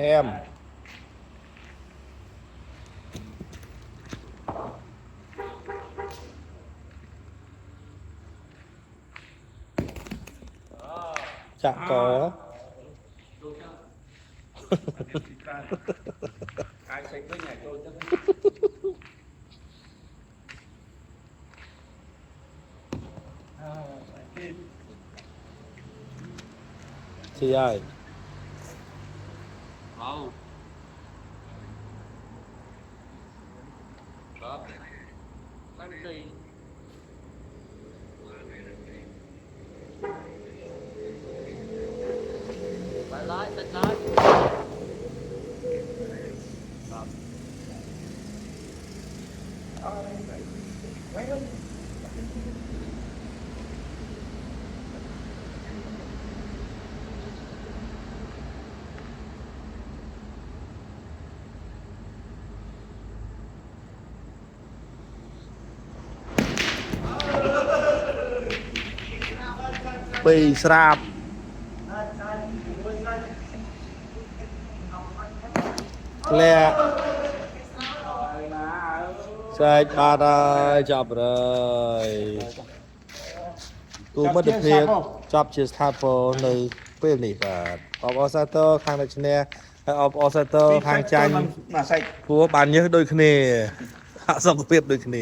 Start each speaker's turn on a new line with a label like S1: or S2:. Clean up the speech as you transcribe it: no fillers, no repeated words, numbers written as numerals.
S1: em chả có chị ơi
S2: Wow. Đó. Đang đi. Lại lại, lại lại. Đó.
S1: bị sạp lẹ chạy ba ơi chọc rồiกูไม่ได้เพียจอบชีสทาโปในเพื่อนนี่แบบออฟออสเตอร์ข้างดัชเนียออฟออสเตอร์ข้างจัน
S3: mà sạch
S1: พวกบานเยอะโดยคเนสองเพียบโดยคเน